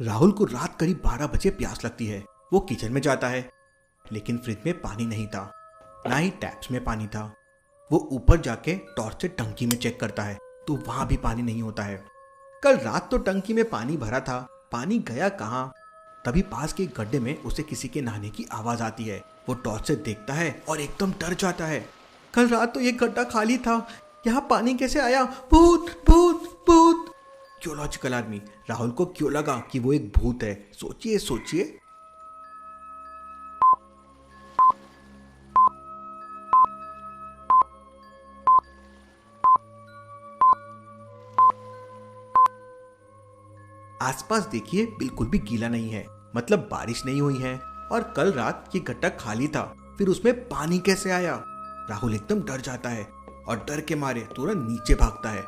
राहुल को रात करीब 12 बजे प्यास लगती है। वो किचन में जाता है, लेकिन फ्रिज में पानी नहीं था, ना ही टैप्स में पानी था। वो ऊपर जाके टॉर्च से टंकी में चेक करता है तो वहां भी पानी नहीं होता है। कल रात तो टंकी में पानी भरा था, पानी गया कहाँ? तभी पास के एक गड्ढे में उसे किसी के नहाने की आवाज आती है। वो टॉर्च से देखता है और एकदम डर जाता है। कल रात तो ये गड्ढा खाली था, यहाँ पानी कैसे आया? भूत भूत भूत! क्यों लॉजिकल आर्मी, राहुल को क्यों लगा कि वो एक भूत है? सोचिए सोचिए। आसपास देखिए, बिल्कुल भी गीला नहीं है, मतलब बारिश नहीं हुई है। और कल रात ये गड्ढा खाली था, फिर उसमें पानी कैसे आया? राहुल एकदम डर जाता है और डर के मारे तुरंत नीचे भागता है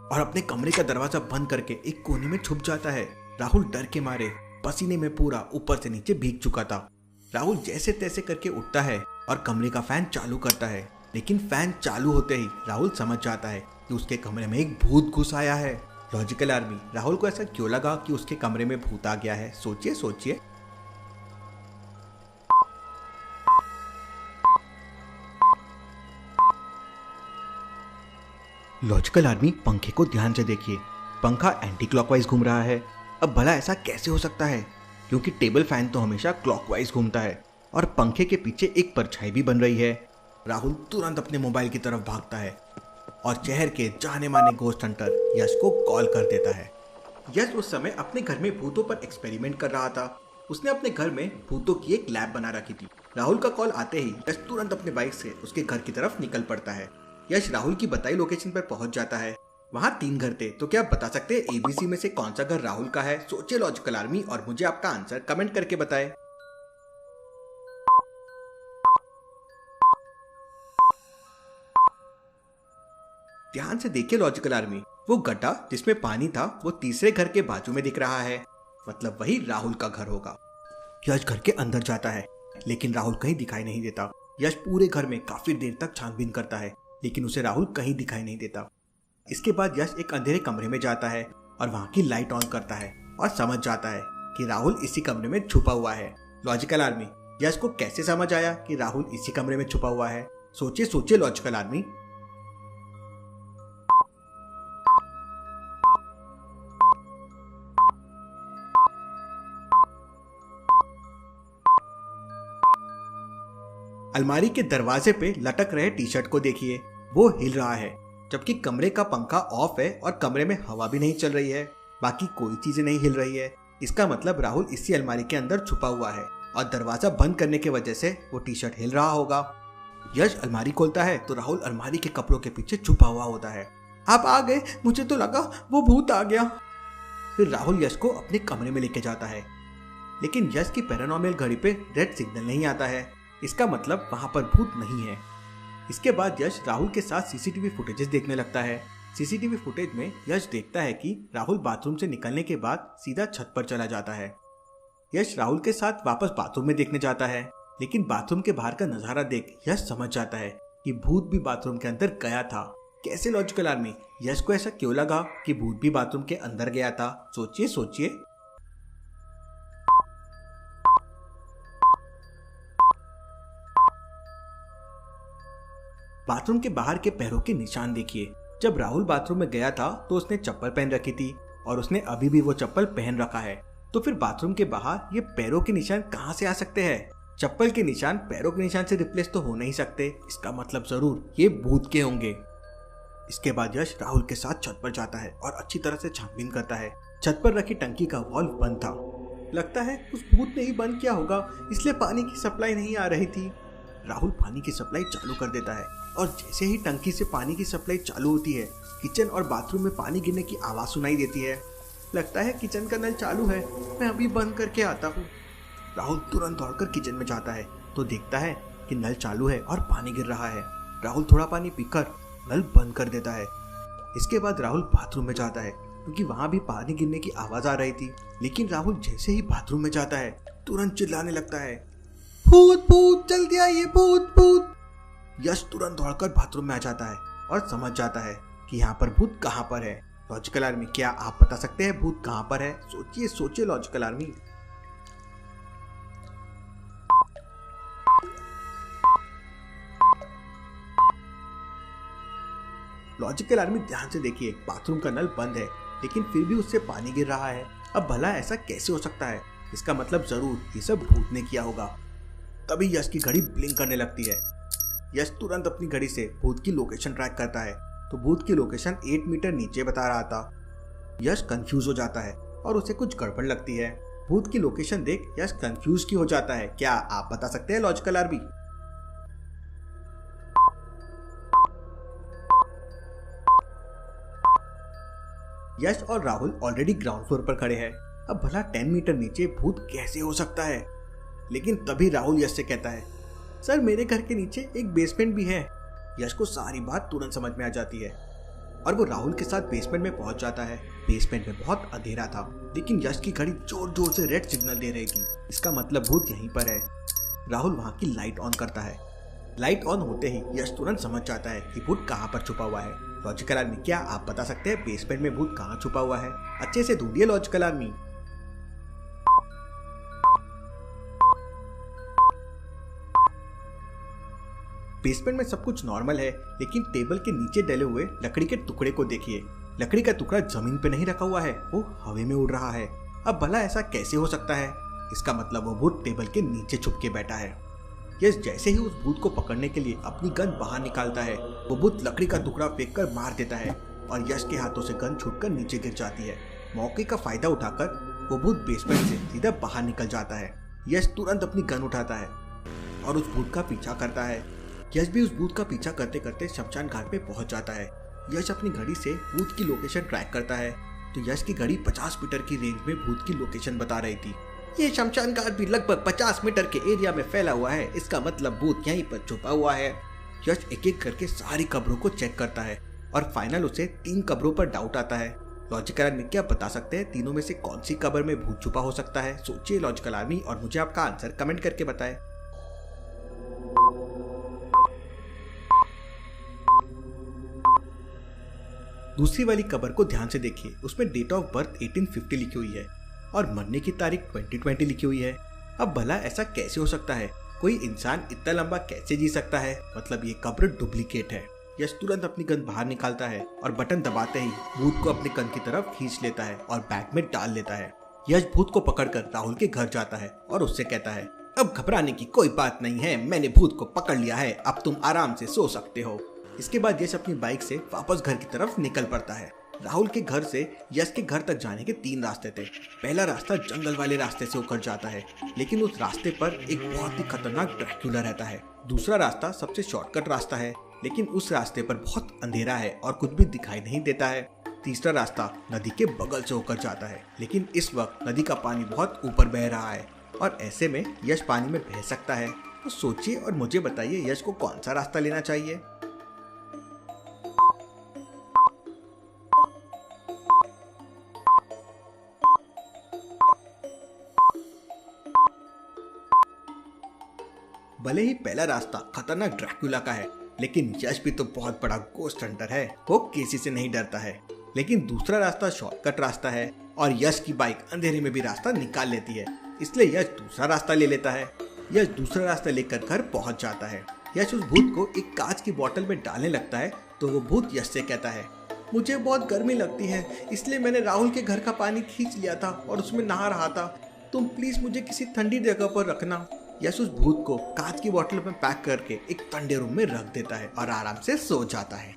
और अपने कमरे का दरवाजा बंद करके एक कोने में छुप जाता है। राहुल डर के मारे पसीने में पूरा ऊपर से नीचे भीग चुका था। राहुल जैसे तैसे करके उठता है और कमरे का फैन चालू करता है, लेकिन फैन चालू होते ही राहुल समझ जाता है कि उसके कमरे में एक भूत घुस आया है। लॉजिकल आर्मी, राहुल को ऐसा क्यों लगा कि उसके कमरे में भूत आ गया है? सोचिए सोचिए। लॉजिकल आर्मी, पंखे को ध्यान से देखिए। पंखा एंटी क्लॉकवाइज घूम रहा है। अब भला ऐसा कैसे हो सकता है? क्योंकि टेबल फैन तो हमेशा क्लॉकवाइज घूमता है और पंखे के पीछे एक परछाई भी बन रही है। राहुल तुरंत अपने मोबाइल की तरफ भागता है और शहर के जाने माने गोस्ट हंटर यश को कॉल कर देता है। यश उस समय अपने घर में भूतों पर एक्सपेरिमेंट कर रहा था। उसने अपने घर में भूतों की एक लैब बना रखी थी। राहुल का कॉल आते ही यश तुरंत अपने बाइक से उसके घर की तरफ निकल पड़ता है। यश राहुल की बताई लोकेशन पर पहुंच जाता है। वहां 3 घर थे, तो क्या आप बता सकते हैं एबीसी में से कौन सा घर राहुल का है? सोचिए लॉजिकल आर्मी और मुझे आपका आंसर कमेंट करके बताएं। ध्यान से देखिए लॉजिकल आर्मी, वो गड्ढा जिसमें पानी था वो तीसरे घर के बाजू में दिख रहा है, मतलब वही राहुल का घर होगा। यश घर के अंदर जाता है, लेकिन राहुल कहीं दिखाई नहीं देता। यश पूरे घर में काफी देर तक छानबीन करता है, लेकिन उसे राहुल कहीं दिखाई नहीं देता। इसके बाद यश एक अंधेरे कमरे में जाता है और वहां की लाइट ऑन करता है और समझ जाता है कि राहुल इसी कमरे में छुपा हुआ है। लॉजिकल आर्मी, यश को कैसे समझ आया कि राहुल इसी कमरे में छुपा हुआ है? सोचिए सोचिए लॉजिकल आर्मी। अलमारी के दरवाजे पे लटक रहे टी शर्ट को देखिए, वो हिल रहा है, जबकि कमरे का पंखा ऑफ है और कमरे में हवा भी नहीं चल रही है। बाकी कोई चीजें नहीं हिल रही है। इसका मतलब राहुल इसी अलमारी के अंदर छुपा हुआ है और दरवाजा बंद करने की वजह से वो टी शर्ट हिल रहा होगा। यश अलमारी खोलता है तो राहुल अलमारी के कपड़ों के पीछे छुपा हुआ होता है। आप आ गए, मुझे तो लगा वो भूत आ गया। फिर राहुल यश को अपने कमरे में लेके जाता है, लेकिन यश की पैरानॉर्मल घड़ी पे रेड सिग्नल नहीं आता है। इसका मतलब वहां पर भूत नहीं है। इसके बाद यश राहुल के साथ सीसीटीवी फुटेजेस देखने लगता है। सीसीटीवी फुटेज में यश देखता है कि राहुल बाथरूम से निकलने के बाद सीधा छत पर चला जाता है। यश राहुल के साथ वापस बाथरूम में देखने जाता है, लेकिन बाथरूम के बाहर का नजारा देख यश समझ जाता है कि भूत भी बाथरूम के अंदर गया था। कैसे लॉजिकल आर्मी? यश को ऐसा क्यों लगा कि भूत भी बाथरूम के अंदर गया था? सोचिए सोचिए। बाथरूम के बाहर के पैरों के निशान देखिए। जब राहुल बाथरूम में गया था तो उसने चप्पल पहन रखी थी और उसने अभी भी वो चप्पल पहन रखा है, तो फिर बाथरूम के बाहर ये पैरों के निशान कहां से आ सकते हैं? चप्पल के निशान पैरों के निशान से रिप्लेस तो हो नहीं सकते। इसका मतलब जरूर ये भूत के होंगे। इसके बाद यश राहुल के साथ छत पर जाता है और अच्छी तरह से छानबीन करता है। छत पर रखी टंकी का वाल्व बंद था। लगता है उस भूत ने ही बंद किया होगा, इसलिए पानी की सप्लाई नहीं आ रही थी। राहुल पानी की सप्लाई चालू कर देता है और जैसे ही टंकी से पानी की सप्लाई चालू होती है, किचन और बाथरूम में पानी गिरने की आवाज सुनाई देती है। लगता है किचन का नल चालू है, मैं अभी बंद करके आता हूँ। राहुल तुरंत दौड़कर किचन में जाता है तो देखता है कि नल चालू है और पानी गिर रहा है। राहुल थोड़ा पानी पीकर नल बंद कर देता है। इसके बाद राहुल बाथरूम में जाता है, क्योंकि वहां भी पानी गिरने की आवाज आ रही थी। लेकिन राहुल जैसे ही बाथरूम में जाता है तुरंत चिल्लाने लगता है, भूत भूत, जल्दी आइए, भूत भूत। यश तुरंत दौड़कर बाथरूम में आ जाता है और समझ जाता है कि यहाँ पर भूत कहाँ पर है। लॉजिकल आर्मी, क्या आप बता सकते हैं भूत कहाँ पर है? सोचिए सोचिए लॉजिकल आर्मी। लॉजिकल आर्मी ध्यान से देखिए, बाथरूम का नल बंद है लेकिन फिर भी उससे पानी गिर रहा है। अब भला ऐसा कैसे हो सकता है? इसका मतलब जरूर ये सब भूत ने किया होगा। तभी यश की घड़ी ब्लिंक करने लगती है। यश तुरंत अपनी घड़ी से भूत की लोकेशन ट्रैक करता है तो भूत की लोकेशन 8 मीटर नीचे बता रहा था। यश कंफ्यूज हो जाता है और उसे कुछ गड़बड़ लगती है। भूत की लोकेशन देख यश कंफ्यूज क्यों हो जाता है? क्या आप बता सकते हैं लॉजिकल आर्मी? यश और राहुल ऑलरेडी ग्राउंड फ्लोर पर खड़े हैं। अब भला 10 मीटर नीचे भूत कैसे हो सकता है? लेकिन तभी राहुल यश से कहता है, सर मेरे घर के नीचे एक बेसमेंट भी है। यश को सारी बात तुरंत समझ में आ जाती है और वो राहुल के साथ बेसमेंट में पहुंच जाता है। बेसमेंट में बहुत अंधेरा था लेकिन यश की घड़ी जोर जोर से रेड सिग्नल दे रही थी। इसका मतलब भूत यहीं पर है। राहुल वहां की लाइट ऑन करता है। लाइट ऑन होते ही यश तुरंत समझ जाता है कि भूत कहाँ पर छुपा हुआ है। लॉजिकल आर्मी, क्या आप बता सकते हैं बेसमेंट में भूत कहाँ छुपा हुआ है? अच्छे से ढूंढिए लॉजिकल आर्मी। बेसमेंट में सब कुछ नॉर्मल है लेकिन टेबल के नीचे डले हुए लकड़ी के टुकड़े को देखिए। लकड़ी का टुकड़ा जमीन पे नहीं रखा हुआ है, वो हवा में उड़ रहा है। अब भला ऐसा कैसे हो सकता है? इसका मतलब वो भूत टेबल के नीचे छुप के बैठा है। यश जैसे ही उस भूत को पकड़ने के लिए अपनी गन बाहर निकालता है, वो भूत लकड़ी का टुकड़ा फेंक कर मार देता है और यश के हाथों से गन छूटकर नीचे गिर जाती है। मौके का फायदा उठाकर वो भूत बेसमेंट से सीधा बाहर निकल जाता है। यश तुरंत अपनी गन उठाता है और उस भूत का पीछा करता है। यश भी उस भूत का पीछा करते करते शमशान घाट पे पहुंच जाता है। यश अपनी घड़ी से भूत की लोकेशन ट्रैक करता है तो यश की घड़ी 50 मीटर की रेंज में भूत की लोकेशन बता रही थी। ये शमशान घाट भी लगभग 50 मीटर के एरिया में फैला हुआ है, इसका मतलब भूत यहीं पर छुपा हुआ है। यश एक एक करके सारी कब्रों को चेक करता है और फाइनल उसे 3 कब्रों पर डाउट आता है। लॉजिकल आर्मी, क्या बता सकते हैं तीनों में से कौन सी कब्र में भूत छुपा हो सकता है? सोचिए लॉजिकल आर्मी और मुझे आपका आंसर कमेंट करके बताएं। दूसरी वाली कब्र को ध्यान से देखिए, उसमें डेट ऑफ बर्थ 1850 लिखी हुई है और मरने की तारीख 2020 लिखी हुई है। अब भला ऐसा कैसे हो सकता है? कोई इंसान इतना लंबा कैसे जी सकता है? मतलब ये कब्र डुप्लीकेट है। यश तुरंत अपनी गन बाहर निकालता है और बटन दबाते ही भूत को अपने गन की तरफ खींच लेता है और बैग में डाल लेता है। यश भूत को पकड़कर राहुल के घर जाता है और उससे कहता है, अब घबराने की कोई बात नहीं है, मैंने भूत को पकड़ लिया है, अब तुम आराम से सो सकते हो। इसके बाद यश अपनी बाइक से वापस घर की तरफ निकल पड़ता है। राहुल के घर से यश के घर तक जाने के 3 रास्ते थे। पहला रास्ता जंगल वाले रास्ते से होकर जाता है लेकिन उस रास्ते पर एक बहुत ही खतरनाक ड्रैकुला रहता है। दूसरा रास्ता सबसे शॉर्टकट रास्ता है लेकिन उस रास्ते पर बहुत अंधेरा है और कुछ भी दिखाई नहीं देता है। तीसरा रास्ता नदी के बगल से होकर जाता है लेकिन इस वक्त नदी का पानी बहुत ऊपर बह रहा है और ऐसे में यश पानी में बह सकता है। तो सोचिए और मुझे बताइए यश को कौन सा रास्ता लेना चाहिए? भले ही पहला रास्ता खतरनाक ड्रैकुला का है लेकिन यश भी तो बहुत बड़ा गोस्ट हंटर है, वो किसी से नहीं डरता है। लेकिन दूसरा रास्ता शॉर्टकट रास्ता है और यश की बाइक अंधेरे में भी रास्ता निकाल लेती है, इसलिए यश दूसरा रास्ता ले लेता है। यश दूसरा रास्ता लेकर घर पहुंच जाता है। यश उस भूत को एक कांच की बोतल में डालने लगता है तो वो भूत यश से कहता है, मुझे बहुत गर्मी लगती है इसलिए मैंने राहुल के घर का पानी खींच लिया था और उसमें नहा रहा था, तुम प्लीज मुझे किसी ठंडी जगह पर रखना। यश उस भूत को कांच की बोतल में पैक करके एक ठंडे रूम में रख देता है और आराम से सो जाता है।